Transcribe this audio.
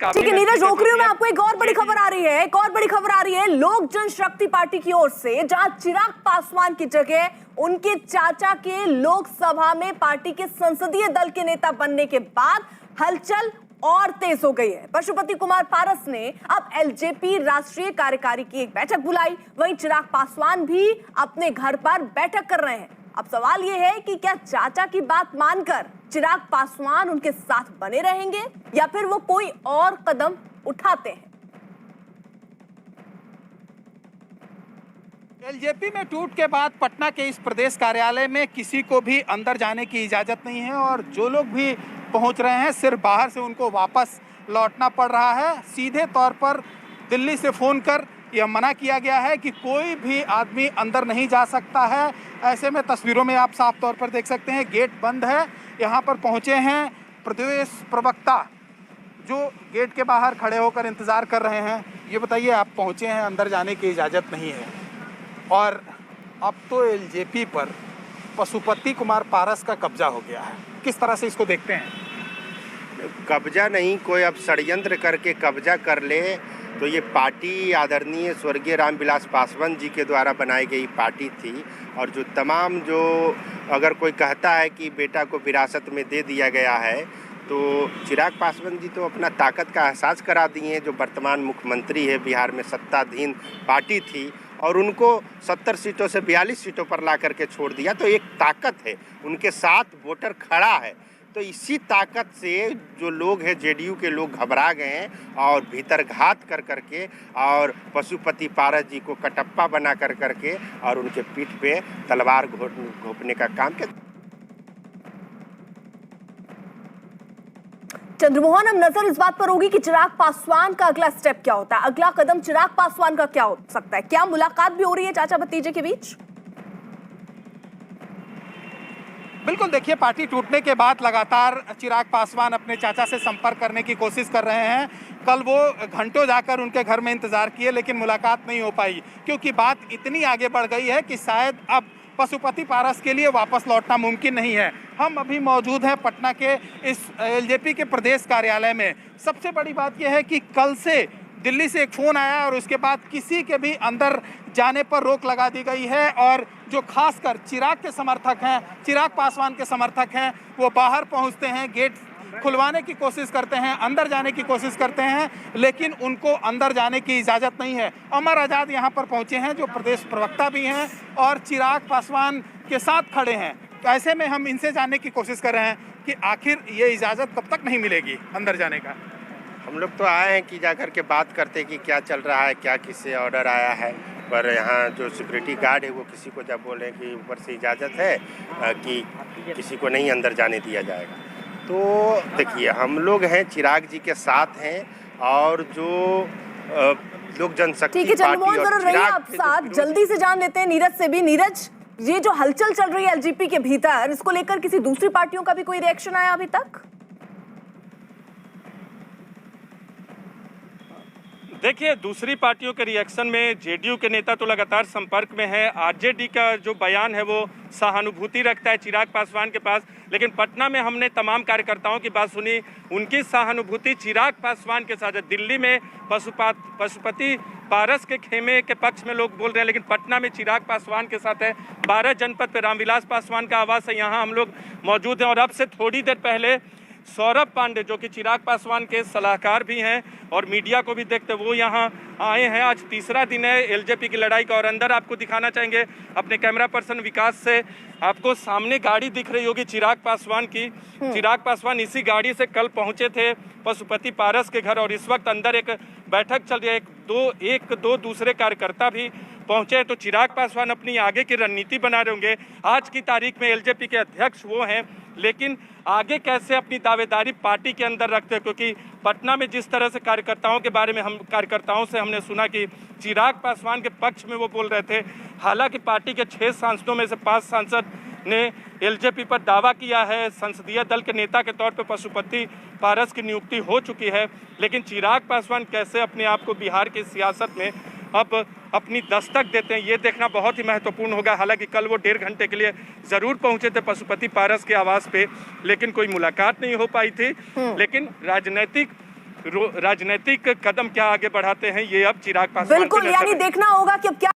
ठीक है नीरज, रोक रही हूं मैं आपको। एक और बड़ी खबर आ रही है, लोक जनशक्ति पार्टी की ओर से, जहां चिराग पासवान की जगह उनके चाचा के लोकसभा में पार्टी के संसदीय दल के नेता बनने के बाद हलचल और तेज हो गई है। पशुपति कुमार पारस ने अब एलजेपी राष्ट्रीय कार्यकारी की एक बैठक बुलाई, वहीं चिराग पासवान भी अपने घर पर बैठक कर रहे हैं। अब सवाल यह है कि क्या चाचा की बात मानकर चिराग पासवान उनके साथ बने रहेंगे या फिर वो कोई और कदम उठाते हैं। एलजेपी में टूट के बाद पटना के इस प्रदेश कार्यालय में किसी को भी अंदर जाने की इजाजत नहीं है और जो लोग भी पहुंच रहे हैं सिर्फ बाहर से उनको वापस लौटना पड़ रहा है। सीधे तौर पर दिल्ली से फोन कर यह मना किया गया है कि कोई भी आदमी अंदर नहीं जा सकता है। ऐसे में तस्वीरों में आप साफ तौर पर देख सकते हैं गेट बंद है। यहाँ पर पहुँचे हैं प्रदेश प्रवक्ता जो गेट के बाहर खड़े होकर इंतज़ार कर रहे हैं। ये बताइए, आप पहुँचे हैं, अंदर जाने की इजाज़त नहीं है और अब तो एलजेपी पर पशुपति कुमार पारस का कब्जा हो गया है। किस तरह से इसको देखते हैं? कब्जा नहीं, कोई अब षड्यंत्र करके कब्जा कर ले तो ये पार्टी आदरणीय स्वर्गीय रामविलास पासवान जी के द्वारा बनाई गई पार्टी थी और जो तमाम जो अगर कोई कहता है कि बेटा को विरासत में दे दिया गया है तो चिराग पासवान जी तो अपना ताकत का एहसास करा दिए। जो वर्तमान मुख्यमंत्री है, बिहार में सत्ताधीन पार्टी थी और उनको 70 सीटों से 42 सीटों पर ला करके छोड़ दिया, तो एक ताकत है, उनके साथ वोटर खड़ा है। तो इसी ताकत से जो लोग हैं, जेडीयू के लोग घबरा गए हैं और भीतर घात कर करके और पशुपति पारस जी को कटप्पा बना कर करके और उनके पीठ पे तलवार घोंपने का काम किया। चंद्रमोहन, अब नजर इस बात पर होगी कि चिराग पासवान का अगला स्टेप क्या होता है, अगला कदम चिराग पासवान का क्या हो सकता है। क्या मुलाकात भी हो रही है चाचा भतीजे के बीच? बिल्कुल, देखिए, पार्टी टूटने के बाद लगातार चिराग पासवान अपने चाचा से संपर्क करने की कोशिश कर रहे हैं। कल वो घंटों जाकर उनके घर में इंतजार किए लेकिन मुलाकात नहीं हो पाई क्योंकि बात इतनी आगे बढ़ गई है कि शायद अब पशुपति पारस के लिए वापस लौटना मुमकिन नहीं है। हम अभी मौजूद हैं पटना के इस एलजेपी के प्रदेश कार्यालय में। सबसे बड़ी बात यह है कि कल से दिल्ली से एक फ़ोन आया और उसके बाद किसी के भी अंदर जाने पर रोक लगा दी गई है और जो खासकर चिराग के समर्थक हैं, चिराग पासवान के समर्थक हैं, वो बाहर पहुंचते हैं, गेट खुलवाने की कोशिश करते हैं, अंदर जाने की कोशिश करते हैं, लेकिन उनको अंदर जाने की इजाज़त नहीं है। अमर आज़ाद यहाँ पर पहुँचे हैं जो प्रदेश प्रवक्ता भी हैं और चिराग पासवान के साथ खड़े हैं। तो ऐसे में हम इनसे जानने की कोशिश कर रहे हैं कि आखिर ये इजाज़त कब तक नहीं मिलेगी अंदर जाने का। हम लोग तो आए हैं कि जाकर के बात करते कि क्या चल रहा है, क्या किससे ऑर्डर आया है, पर यहाँ जो सिक्योरिटी गार्ड है वो किसी को जब बोले कि ऊपर से इजाज़त है कि किसी को नहीं अंदर जाने दिया जाएगा। तो देखिए, हम लोग हैं चिराग जी के साथ हैं और जो लोक जनशक्ति पार्टी और चिराग के साथ जल्दी से जान लेते हैं नीरज से भी। नीरज, ये जो हलचल चल रही है एलजेपी के भीतर, इसको लेकर किसी दूसरी पार्टियों का भी कोई रिएक्शन आया अभी तक? देखिए, दूसरी पार्टियों के रिएक्शन में जेडीयू के नेता तो लगातार संपर्क में है। आरजेडी का जो बयान है वो सहानुभूति रखता है चिराग पासवान के पास, लेकिन पटना में हमने तमाम कार्यकर्ताओं की बात सुनी, उनकी सहानुभूति चिराग पासवान के साथ है। दिल्ली में पशुपति पारस के खेमे के पक्ष में लोग बोल रहे हैं, लेकिन पटना में चिराग पासवान के साथ है। 12 जनपद पे रामविलास पासवान का आवास है, यहाँ हम लोग मौजूद हैं। और अब से थोड़ी देर पहले सौरभ पांडे जो कि चिराग पासवान के सलाहकार भी हैं और मीडिया को भी देखते, वो यहाँ आए हैं। आज तीसरा दिन है एलजेपी की लड़ाई का और अंदर आपको दिखाना चाहेंगे अपने कैमरा पर्सन विकास से। आपको सामने गाड़ी दिख रही होगी चिराग पासवान की। चिराग पासवान इसी गाड़ी से कल पहुंचे थे पशुपति पारस के घर और इस वक्त अंदर एक बैठक चल रही है। एक दो दूसरे कार्यकर्ता भी पहुंचे हैं। तो चिराग पासवान अपनी आगे की रणनीति बना रहे होंगे। आज की तारीख में एलजेपी के अध्यक्ष वो हैं, लेकिन आगे कैसे अपनी दावेदारी पार्टी के अंदर रखते हैं, क्योंकि पटना में जिस तरह से कार्यकर्ताओं के बारे में कार्यकर्ताओं से हमने सुना कि चिराग पासवान के पक्ष में वो बोल रहे थे। हालांकि पार्टी के 6 सांसदों में से 5 सांसद ने एलजेपी पर दावा किया है, संसदीय दल के नेता के तौर पर पशुपति पारस की नियुक्ति हो चुकी है, लेकिन चिराग पासवान कैसे अपने आप को बिहार की सियासत में अब अपनी दस्तक देते हैं, ये देखना बहुत ही महत्वपूर्ण होगा। हालांकि कल वो 1.5 घंटे के लिए ज़रूर पहुंचे थे पशुपति पारस के आवास पे, लेकिन कोई मुलाकात नहीं हो पाई थी। लेकिन राजनीतिक राजनीतिक कदम क्या आगे बढ़ाते हैं, ये अब चिराग पासवान बिल्कुल, पे यानी निर्भर है। देखना होगा कि अब क्या